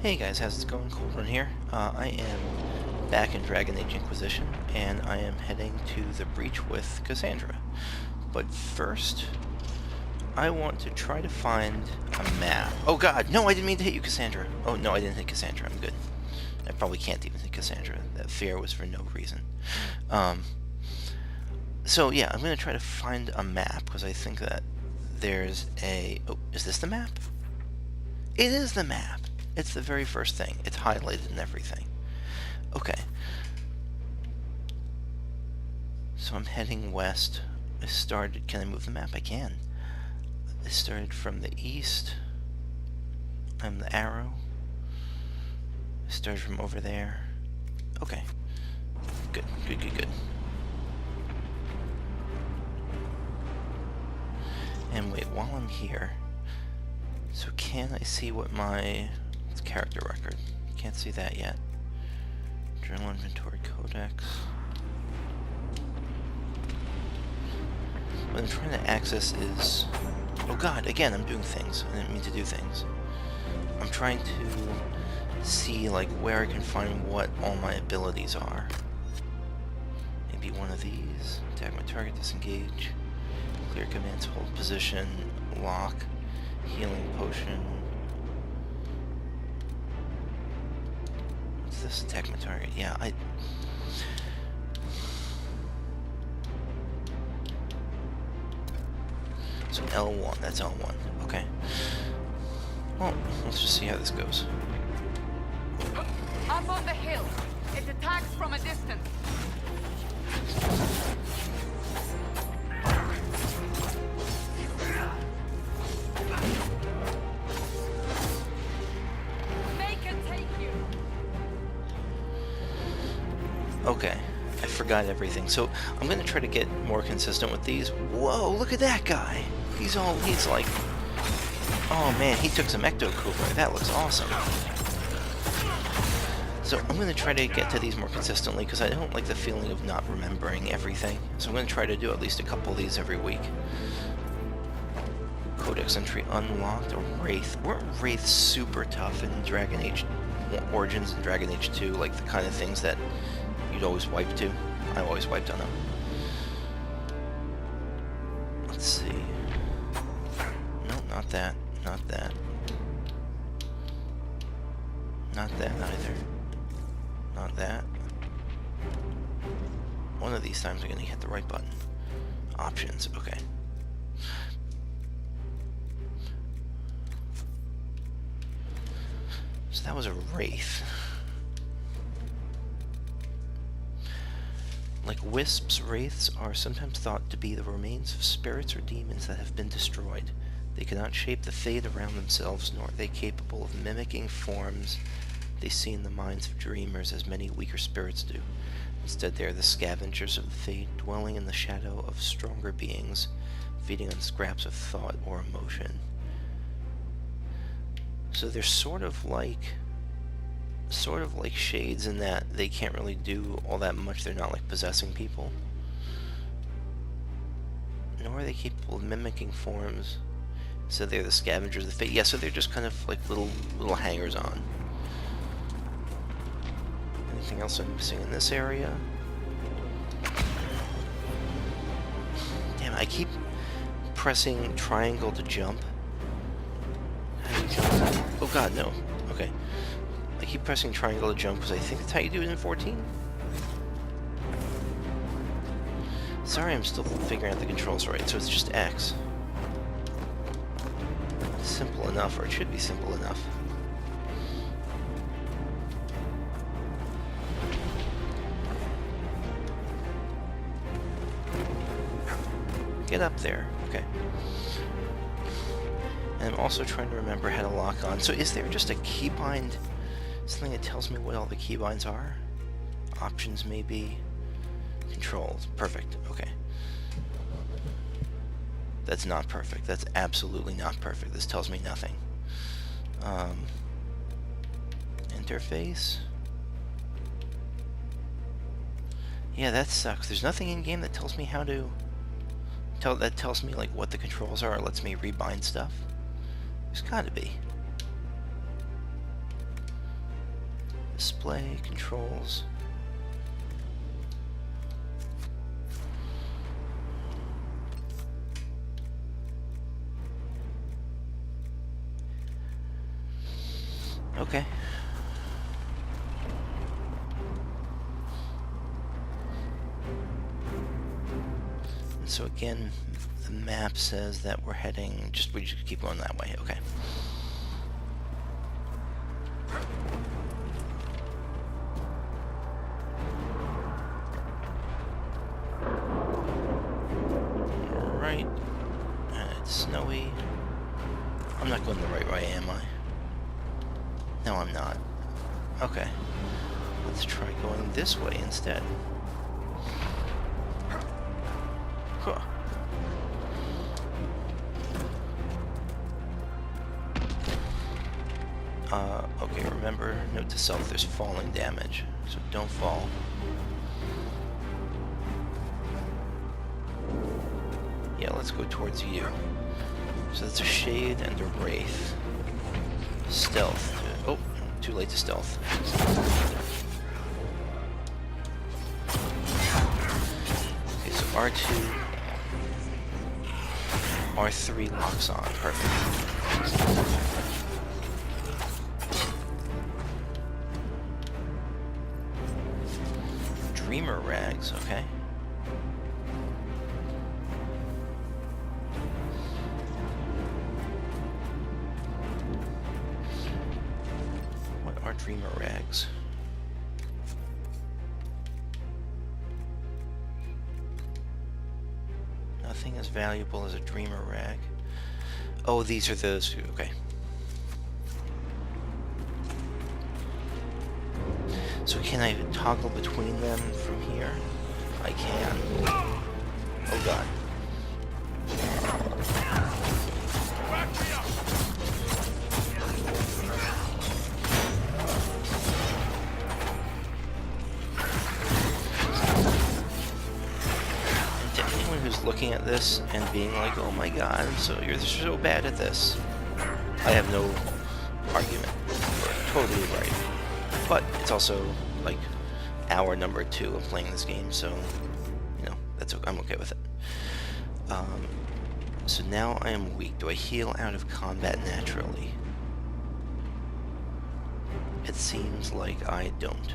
Hey guys, how's it going? Coldrun here. I am back in Dragon Age Inquisition, and I am heading to the breach with Cassandra. But first, I want to try to find a map. Oh god, no, I didn't mean to hit you, Cassandra. Oh no, I didn't hit Cassandra, I'm good. I probably can't even hit Cassandra. That fear was for no reason. So yeah, I'm going to try to find a map, because I think that there's a... Oh, is this the map? It is the map! It's the very first thing. It's highlighted and everything. Okay. So I'm heading west. I started... Can I move the map? I can. I started from the east. I'm the arrow. I started from over there. Okay. Good, good, good, good. And wait, while I'm here... So can I see what my... character record? Can't see that yet. Journal inventory codex. What I'm trying to access is... Oh god, again, I'm doing things. I didn't mean to do things. I'm trying to see, like, where I can find what all my abilities are. Maybe one of these. Attack my target, disengage. Clear commands, hold position, lock, healing potion. What's this? Attack my target. Yeah, So L1, that's L1. Okay. Well, let's just see how this goes. Up on the hill. It attacks from a distance. Make it take you. Okay. I forgot everything. So I'm going to try to get more consistent with these. Whoa, look at that guy. He's like... Oh man, he took some Ecto Cooler. That looks awesome. So I'm going to try to get to these more consistently because I don't like the feeling of not remembering everything. So I'm going to try to do at least a couple of these every week. Codex entry unlocked. A Wraith. Weren't Wraiths super tough in Dragon Age Origins and Dragon Age 2? Like the kind of things that you'd always wipe to? I always wiped on them. Let's see. No, not that. Not that. Not that either. Not that. One of these times I'm going to hit the right button. Options. Okay. So that was a Wraith. Like wisps, wraiths are sometimes thought to be the remains of spirits or demons that have been destroyed. They cannot shape the fate around themselves, nor are they capable of mimicking forms they see in the minds of dreamers as many weaker spirits do. Instead, they are the scavengers of the fate, dwelling in the shadow of stronger beings, feeding on scraps of thought or emotion. So they're sort of like shades in that they can't really do all that much. They're not like possessing people. Nor are they capable of mimicking forms. So they're the scavengers of the fate. Yeah, so they're just kind of like little hangers-on. Anything else I'm missing in this area? Damn, I keep pressing triangle to jump. How do you jump? Oh god, no. Okay. I keep pressing triangle to jump because I think that's how you do it in 14. Sorry, I'm still figuring out the controls right, so it's just X. Simple enough, or it should be simple enough. Get up there. Okay. And I'm also trying to remember how to lock on. So is there just a keybind? Something that tells me what all the keybinds are? Options maybe. Controls. Perfect. Okay. That's not perfect. That's absolutely not perfect. This tells me nothing. Interface. Yeah, that sucks. There's nothing in game that tells me how to... that tells me like what the controls are or lets me rebind stuff. There's gotta be. display controls. Okay. And so again, the map says that we're heading, we just keep going that way, okay. Alright. It's snowy. I'm not going the right way, am I? No, I'm not. Okay. Let's try going this way instead. Huh. Okay, remember, note to self, there's falling damage, so don't fall. Yeah, let's go towards you. So that's a shade and a wraith. Stealth. Oh, too late to stealth. Okay, so R2, R3 locks on. Perfect. Dreamer rags, okay. What are dreamer rags? Nothing as valuable as a dreamer rag. Oh, these are those, okay. So can I toggle between them from here? I can. Oh god. And to anyone who's looking at this and being like, oh my god, you're so bad at this, I have no argument. You're totally right. But it's also like hour number 2 of playing this game, so you know I'm okay with it. So now I am weak. Do I heal out of combat naturally? It seems like I don't.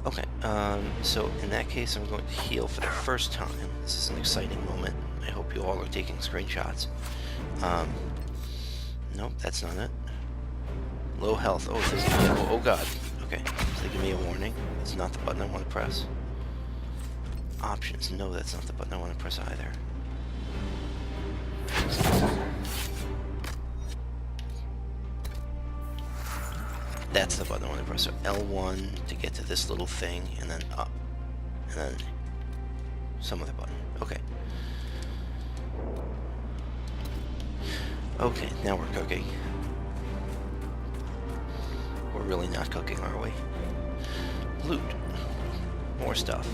Okay, so in that case I'm going to heal for the first time. This is an exciting moment. I hope you all are taking screenshots. Nope, that's not it. Low health. Oh, oh god. Okay, so they give me a warning. It's not the button I want to press. Options. No, that's not the button I want to press either. That's the button I want to press. So L1 to get to this little thing, and then up. And then some other button. Okay. Okay, now we're cooking. We're really not cooking, are we? Loot. More stuff.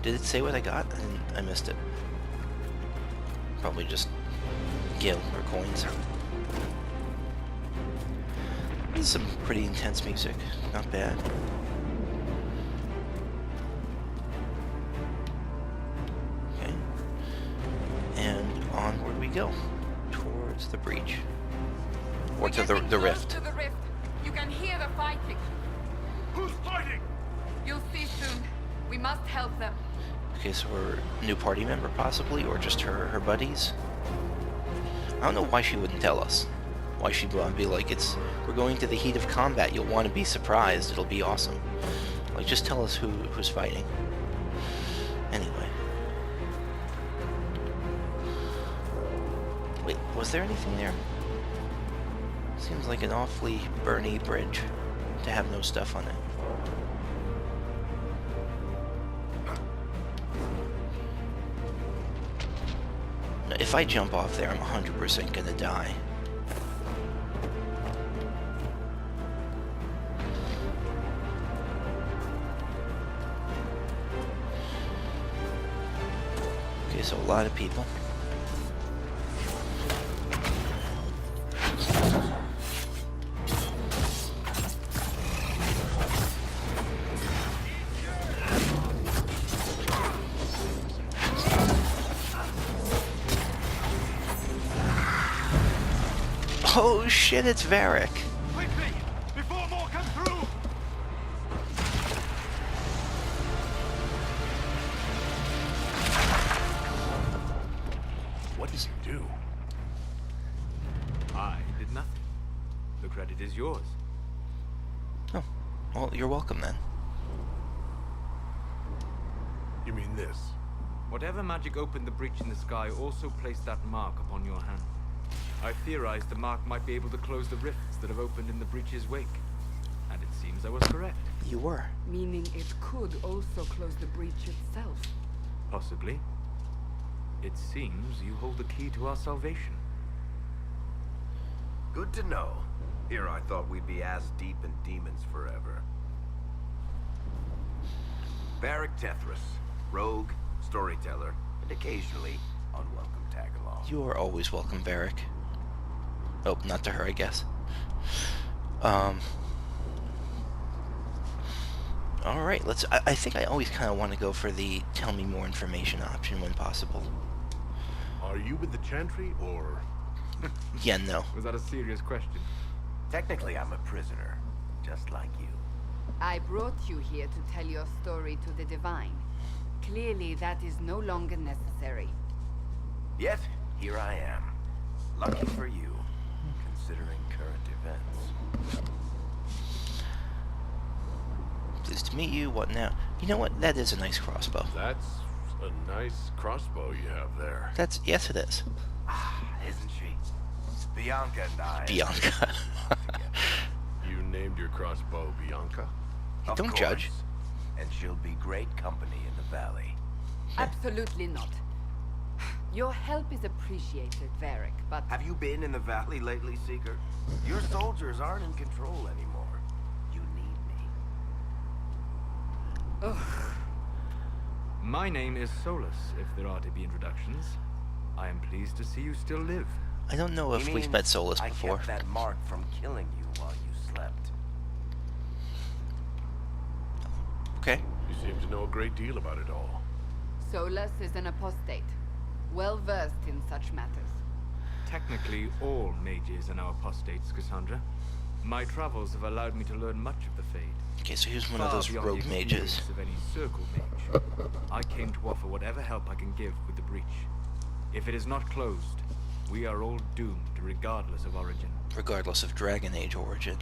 Did it say what I got? I missed it. Probably just gil or coins. This is some pretty intense music. Not bad. Okay. And onward we go. Towards the breach. Or to the rift. To the rift. You can hear the fighting. Who's fighting? You'll see soon. We must help them. Okay, so we're a new party member possibly, or just her buddies. I don't know why she wouldn't tell us. Why she'd be like, we're going to the heat of combat, you'll want to be surprised, it'll be awesome. Like, just tell us who's fighting. Anyway. Wait, was there anything there? Seems like an awfully burny bridge to have no stuff on it. If I jump off there, I'm 100% gonna die. Okay, so a lot of people. Oh shit, it's Varric. Quickly! Before more come through! What did you do? I did nothing. The credit is yours. Oh, well, you're welcome then. You mean this? Whatever magic opened the breach in the sky also placed that mark upon your hand. I theorized the mark might be able to close the rifts that have opened in the breach's wake. And it seems I was correct. You were. Meaning it could also close the breach itself. Possibly. It seems you hold the key to our salvation. Good to know. Here I thought we'd be ass deep in demons forever. Varric Tethras, rogue, storyteller, and occasionally unwelcome tag-along. You are always welcome, Varric. Oh, not to her, I guess. Alright, let's... I think I always kind of want to go for the tell me more information option when possible. Are you with the Chantry, or... Yeah, no. Was that a serious question? Technically, I'm a prisoner, just like you. I brought you here to tell your story to the Divine. Clearly, that is no longer necessary. Yet, here I am. Lucky for you, considering current events. Pleased to meet you. What now? You know what? That is a nice crossbow. That's a nice crossbow you have there. That's... Yes, it is. Ah, isn't she? Bianca and I... Bianca. You named your crossbow Bianca? Of Don't course. judge. And she'll be great company in the valley. Absolutely not. Your help is appreciated, Varric, but... Have you been in the valley lately, Seeker? Your soldiers aren't in control anymore. You need me. Ugh. My name is Solas, if there are to be introductions. I am pleased to see you still live. I don't know if He we've means met Solas I before. kept that mark from killing you while you slept. Okay. You seem to know a great deal about it all. Solas is an apostate, well-versed in such matters. Technically, all mages are now apostates, Cassandra. My travels have allowed me to learn much of the Fade. Okay, so here's one of Far those beyond rogue the mages. experience of any circle mage. I came to offer whatever help I can give with the breach. If it is not closed, we are all doomed regardless of origin. Regardless of Dragon Age origin.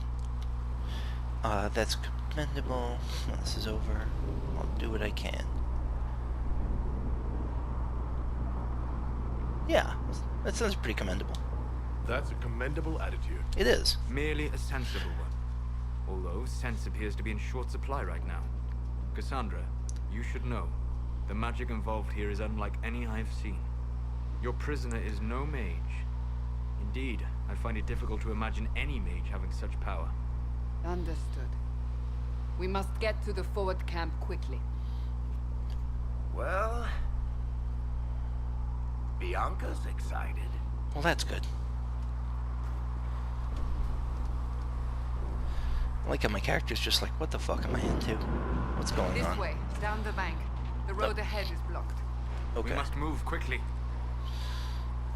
That's commendable. When this is over, I'll do what I can. Yeah, that sounds pretty commendable. That's a commendable attitude. It is. Merely a sensible one. Although sense appears to be in short supply right now. Cassandra, you should know, the magic involved here is unlike any I've seen. Your prisoner is no mage. Indeed, I find it difficult to imagine any mage having such power. Understood. We must get to the forward camp quickly. Well... Bianca's excited. Well, that's good. I like how my character's just like, what the fuck am I into? What's going This on? way, down the bank. The road ahead is blocked. Okay. We must move quickly.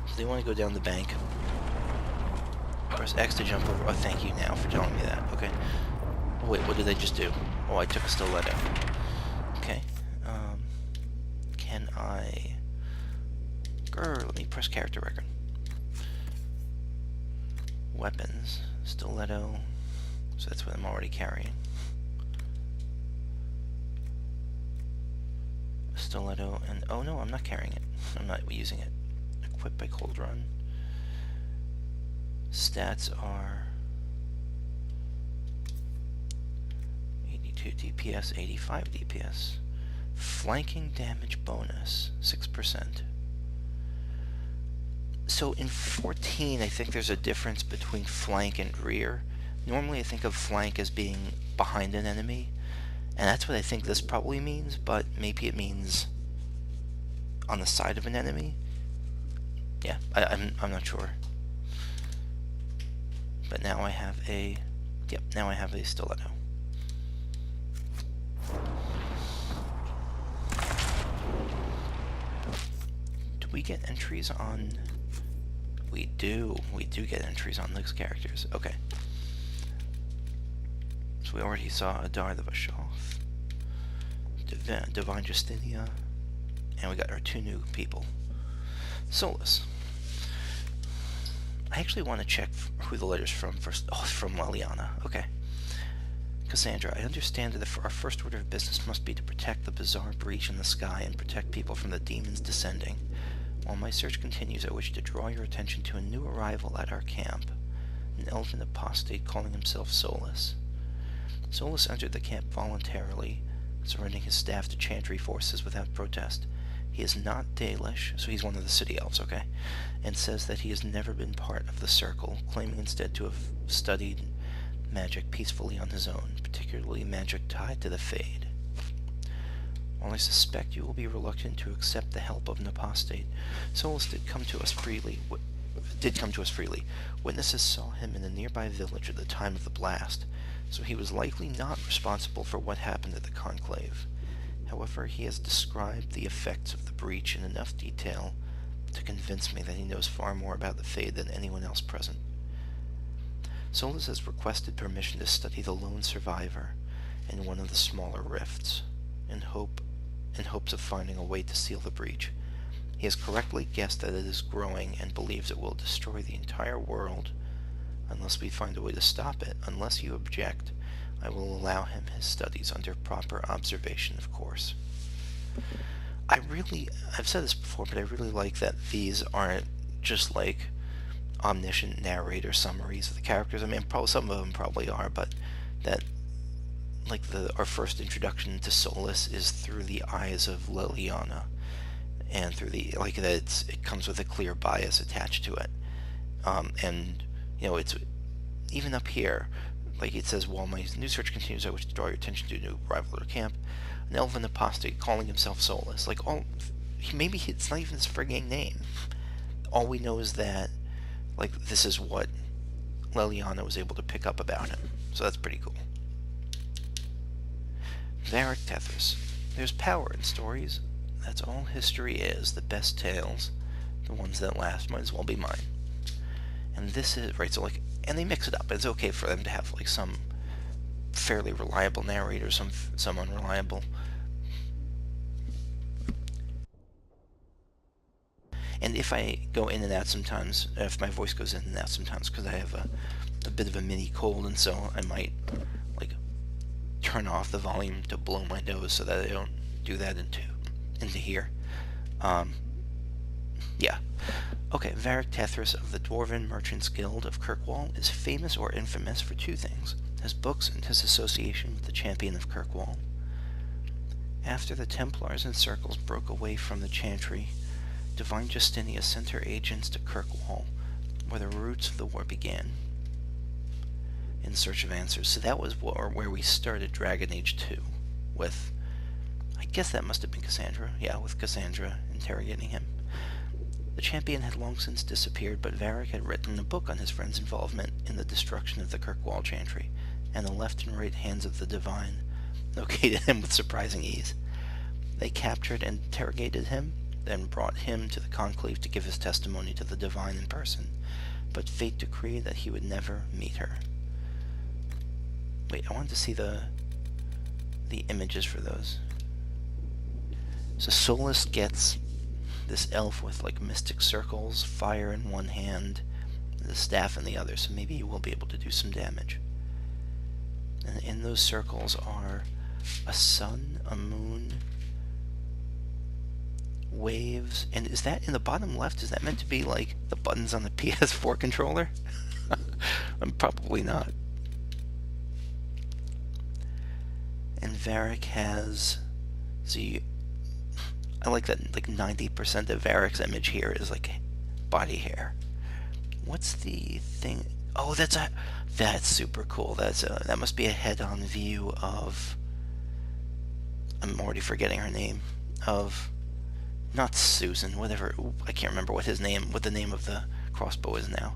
So they want to go down the bank. Press X to jump over. Oh, thank you now for telling me that. Okay. Oh, wait, what did I just do? Oh, I took a stiletto. Okay. Can I... Grr, let me press character record. Weapons. Stiletto. So that's what I'm already carrying. Stiletto and... Oh no, I'm not carrying it. I'm not using it. Equipped by Cold Run. Stats are 82 DPS, 85 DPS. Flanking damage bonus, 6%. So in 14, I think there's a difference between flank and rear. Normally I think of flank as being behind an enemy, and that's what I think this probably means, but maybe it means on the side of an enemy. Yeah, I'm not sure. But now I have a... Yep, now I have a stiletto. Do we get entries on We do get entries on those characters. Okay. So we already saw Adar the Vashoth, Divine Justinia, and we got our 2 new people. Solas. I actually want to check who the letter's from first. Oh, it's from Leliana. Okay. Cassandra, I understand that our first order of business must be to protect the bizarre breach in the sky and protect people from the demons descending. While my search continues, I wish to draw your attention to a new arrival at our camp, an elven apostate calling himself Solas. Solas entered the camp voluntarily, surrendering his staff to Chantry forces without protest. He is not Dalish, so he's one of the city elves, okay, and says that he has never been part of the circle, claiming instead to have studied magic peacefully on his own, particularly magic tied to the Fade. While I suspect you will be reluctant to accept the help of an apostate, Solas did come to us freely. Witnesses saw him in a nearby village at the time of the blast, so he was likely not responsible for what happened at the Conclave. However, he has described the effects of the breach in enough detail to convince me that he knows far more about the Fade than anyone else present. Solas has requested permission to study the lone survivor in one of the smaller rifts, in hopes of finding a way to seal the breach. He has correctly guessed that it is growing and believes it will destroy the entire world unless we find a way to stop it. Unless you object, I will allow him his studies under proper observation, of course. I've said this before, but I really like that these aren't just like omniscient narrator summaries of the characters. I mean, probably some of them probably are, but that like our first introduction to Solas is through the eyes of Leliana, and through the that it comes with a clear bias attached to it, and it's even up here. Like it says, while my new search continues, I wish to draw your attention to a new arrival at our camp, an elven apostate calling himself Solas. Maybe it's not even his frigging name. All we know is that, this is what Leliana was able to pick up about him. So that's pretty cool. Varric Tethys. There's power in stories. That's all history is. The best tales, the ones that last, might as well be mine. And this is, right, so and they mix it up. It's okay for them to have some fairly reliable narrators, some unreliable. And if I go in and out sometimes, if my voice goes in and out sometimes, because I have a bit of a mini cold, and so I might turn off the volume to blow my nose so that I don't do that into here. Yeah. Okay, Varric Tethys of the Dwarven Merchants Guild of Kirkwall is famous or infamous for 2 things: his books and his association with the Champion of Kirkwall. After the Templars and Circles broke away from the Chantry, Divine Justinia sent her agents to Kirkwall, where the roots of the war began, in search of answers. So that was where we started Dragon Age 2, with, I guess that must have been Cassandra. Yeah, with Cassandra interrogating him. The Champion had long since disappeared, but Varric had written a book on his friend's involvement in the destruction of the Kirkwall Chantry, and the left and right hands of the Divine located him with surprising ease. They captured and interrogated him, then brought him to the Conclave to give his testimony to the Divine in person, but fate decreed that he would never meet her. Wait, I wanted to see the images for those. So Solas gets this elf with mystic circles, fire in one hand, the staff in the other, so maybe he will be able to do some damage. And in those circles are a sun, a moon, waves, and is that in the bottom left? Is that meant to be the buttons on the PS4 controller? Probably not. And Varric has, I like that 90% of Varric's image here is body hair. What's the thing? Oh, that's super cool. That must be a head-on view of, I'm already forgetting her name, of, not Susan, whatever, I can't remember what the name of the crossbow is now.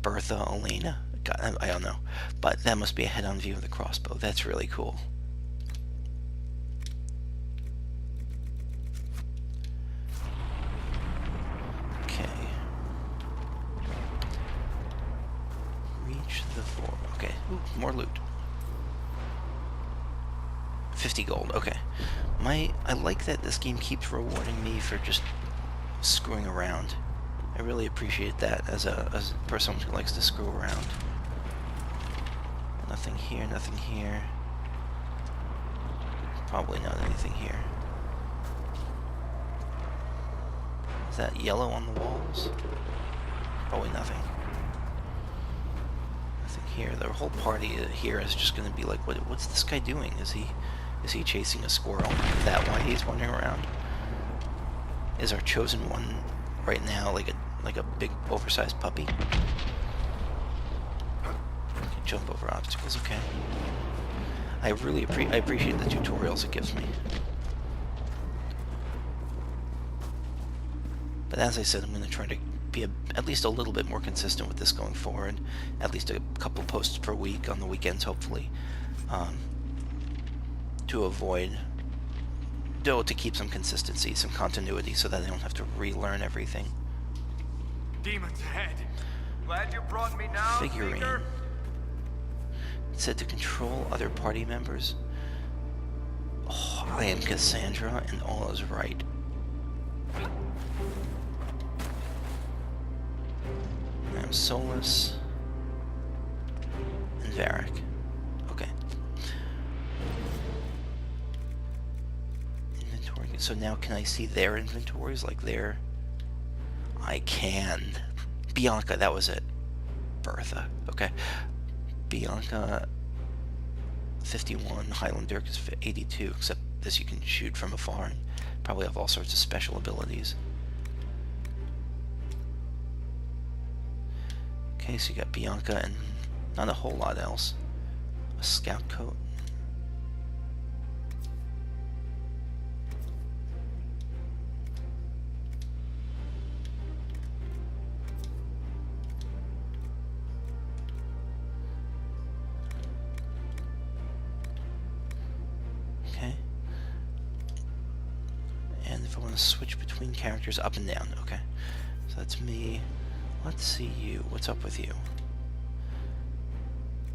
Bertha, Elena? God, I don't know. But that must be a head-on view of the crossbow. That's really cool. Okay. more loot. 50 gold, okay. I like that this game keeps rewarding me for just screwing around. I really appreciate that as a person who likes to screw around. Nothing here, nothing here. Probably not anything here. Is that yellow on the walls? Probably nothing. Nothing here. The whole party here is just going to be like, what's this guy doing? Is he chasing a squirrel? Is that why he's wandering around? Is our chosen one right now like a big oversized puppy? Can jump over obstacles, okay. I really appreciate the tutorials it gives me. But as I said, I'm going to try to be at least a little bit more consistent with this going forward. At least a couple posts per week on the weekends, hopefully. To avoid... to keep some consistency, some continuity, so that I don't have to relearn everything. Demons ahead. Glad you brought me now, Figurine. Seeker. It said to control other party members. Oh, I am Cassandra, and all is right. I am Solas and Varric. Okay. Inventory. So now can I see their inventories? Like their... I can. Bianca, that was it. Bertha. Okay. Bianca 51, Highland Dirk is 82, except this you can shoot from afar and probably have all sorts of special abilities. Okay, so you got Bianca and not a whole lot else. A scout coat. Switch between characters up and down. Okay, so that's me. Let's see you. What's up with you?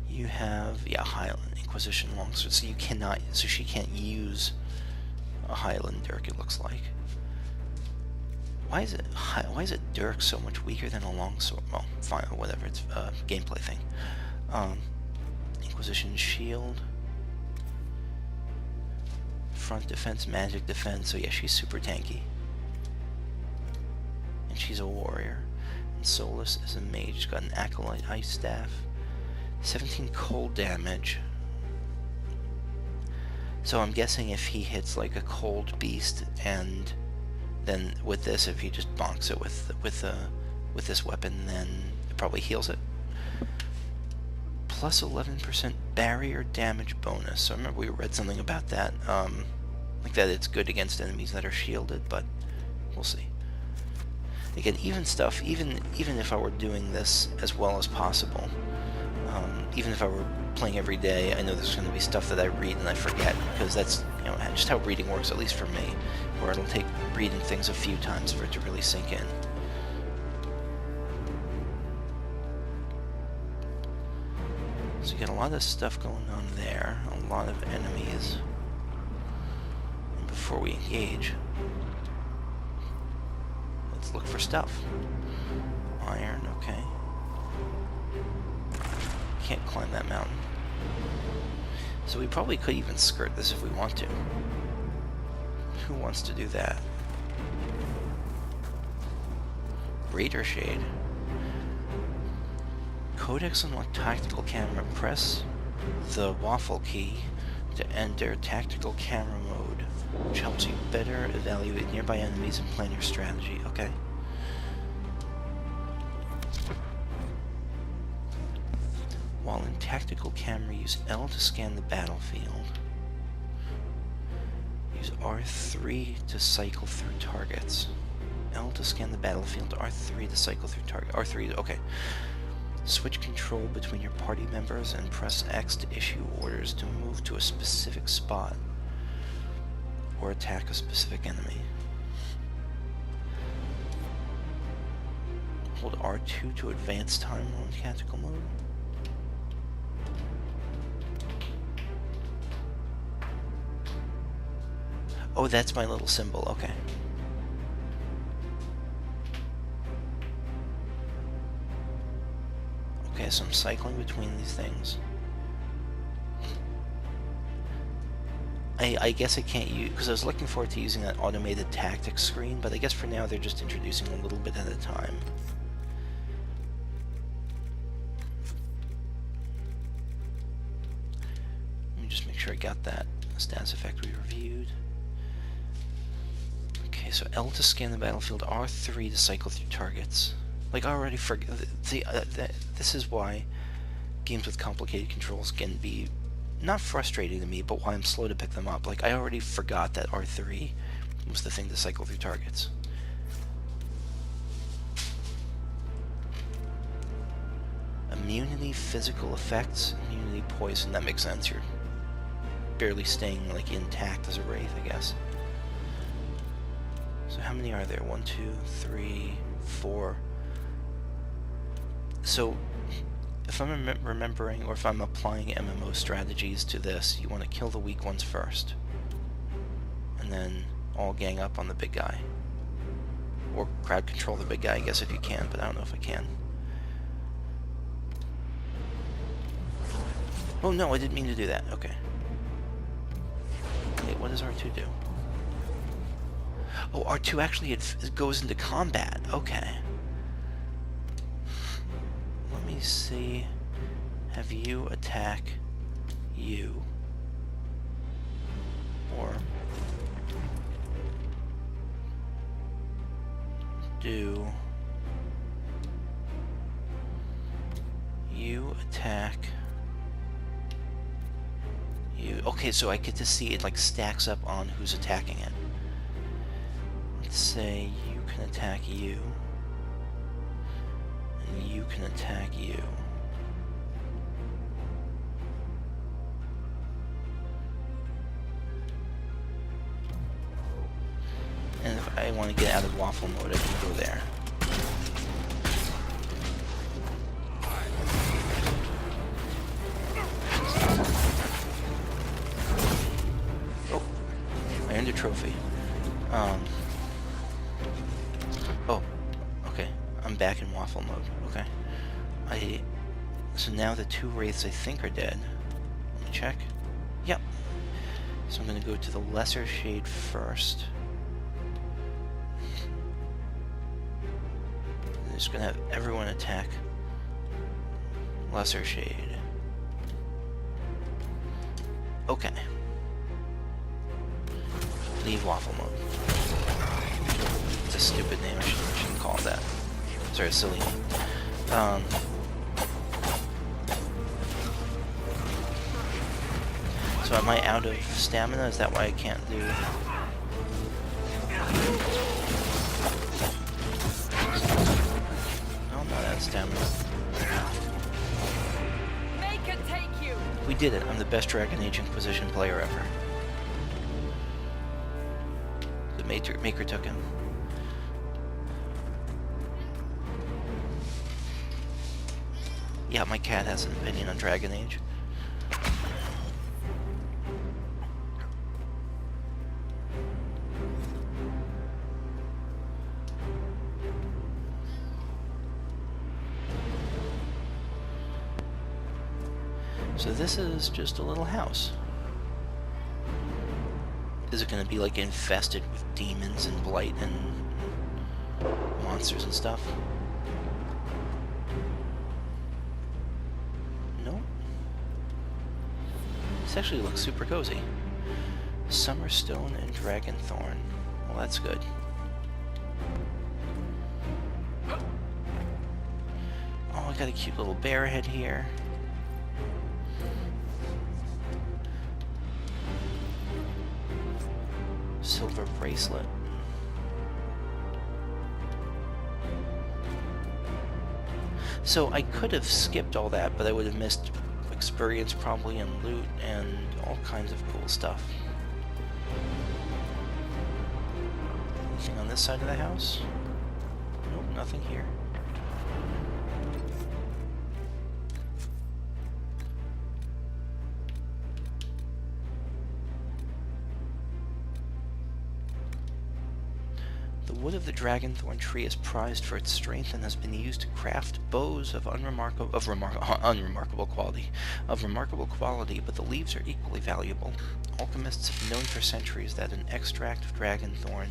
You have, yeah, Highland Inquisition longsword. So you cannot. So she can't use a Highland Dirk. It looks like. Why is it Dirk so much weaker than a longsword? Well, fine, whatever. It's a gameplay thing. Inquisition shield. Front defense, magic defense, so yeah, she's super tanky. And she's a warrior. And Solas is a mage, she's got an acolyte ice staff. 17 cold damage. So I'm guessing if he hits like a cold beast, and then with this, if he just bonks it with this weapon, then it probably heals it. Plus 11% barrier damage bonus. So I remember we read something about that. Like that it's good against enemies that are shielded, but we'll see. Again, even stuff, even if I were doing this as well as possible, even if I were playing every day, I know there's going to be stuff that I read and I forget, because that's, you know, just how reading works, at least for me, where it'll take reading things a few times for it to really sink in. So you got a lot of stuff going on there, a lot of enemies. And before we engage, let's look for stuff. Iron, okay. Can't climb that mountain. So we probably could even skirt this if we want to. Who wants to do that? Raider Shade. Codex unlock tactical camera. Press the waffle key to enter tactical camera mode, which helps you better evaluate nearby enemies and plan your strategy. Okay. While in tactical camera, use L to scan the battlefield. Use R3 to cycle through targets. L to scan the battlefield, R3 to cycle through target. R3, okay. Switch control between your party members and press X to issue orders to move to a specific spot or attack a specific enemy. Hold R2 to advance time while in tactical mode. Oh, that's my little symbol, okay. Okay, so I'm cycling between these things. I guess I can't use, because I was looking forward to using that automated tactics screen, but I guess for now they're just introducing a little bit at a time. Let me just make sure I got that status effect we reviewed. Okay, so L to scan the battlefield, R3 to cycle through targets. Like, I already forgot. This is why games with complicated controls can be not frustrating to me, but why I'm slow to pick them up. Like, I already forgot that R3 was the thing to cycle through targets. Immunity, physical effects, immunity, poison. That makes sense. You're barely staying, like, intact as a wraith, I guess. So how many are there? 1, 2, 3, 4. So, if I'm remembering, or if I'm applying MMO strategies to this, you want to kill the weak ones first. And then all gang up on the big guy. Or crowd control the big guy, I guess, if you can, but I don't know if I can. Oh no, I didn't mean to do that. Okay. Wait, what does R2 do? Oh, R2 actually it goes into combat. Okay. Let me see. Have you attack you. Or do you attack you. Okay, so I get to see it like stacks up on who's attacking it. Let's say you can attack you. And you can attack you. And if I want to get out of waffle mode, I can go there. Oh, I earned a trophy. Oh, okay. I'm back in waffle mode. Okay. So now the 2 wraiths I think are dead. Let me check. Yep. So I'm gonna go to the lesser shade first. I'm just gonna have everyone attack lesser shade. Okay. Leave waffle mode. It's a stupid name, I shouldn't call it that. Sorry, a silly name. So am I out of stamina? Is that why I can't do... No, I'm not out of stamina. Make it take you. We did it. I'm the best Dragon Age Inquisition player ever. The Maker took him. Yeah, my cat has an opinion on Dragon Age. So this is just a little house. Is it going to be like infested with demons and blight and monsters and stuff? Nope. This actually looks super cozy. Summerstone and Dragonthorn. Well, that's good. Oh, I got a cute little bear head here. Silver bracelet. So I could have skipped all that, but I would have missed experience probably and loot and all kinds of cool stuff. Anything on this side of the house? Nope, nothing here. The wood of the dragonthorn tree is prized for its strength and has been used to craft bows of unremarkable quality, but the leaves are equally valuable. Alchemists have known for centuries that an extract of dragonthorn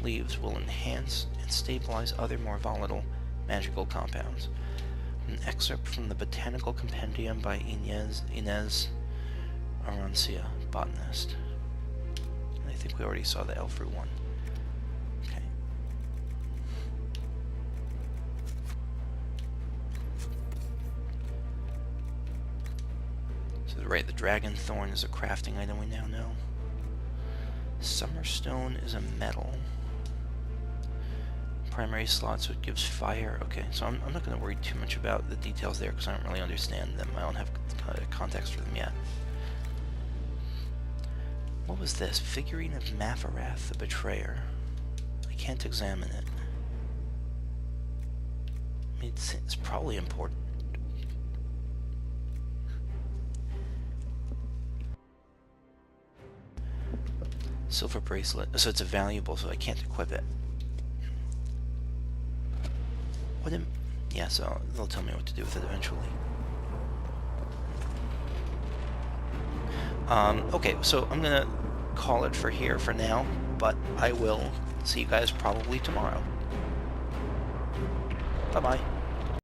leaves will enhance and stabilize other more volatile magical compounds. An excerpt from the Botanical Compendium by Inez Arancia, botanist. I think we already saw the elf fruit one. Okay. So right, the dragon thorn is a crafting item we now know. Summerstone is a metal. Primary slot, so it gives fire. Okay, so I'm not going to worry too much about the details there because I don't really understand them. I don't have context for them yet. What was this? Figurine of Mafarath, the Betrayer. I can't examine it. I mean, it's probably important. Silver bracelet. So it's a valuable, so I can't equip it. Yeah, so they'll tell me what to do with it eventually. Okay, so I'm gonna call it for here for now, but I will see you guys probably tomorrow. Bye-bye.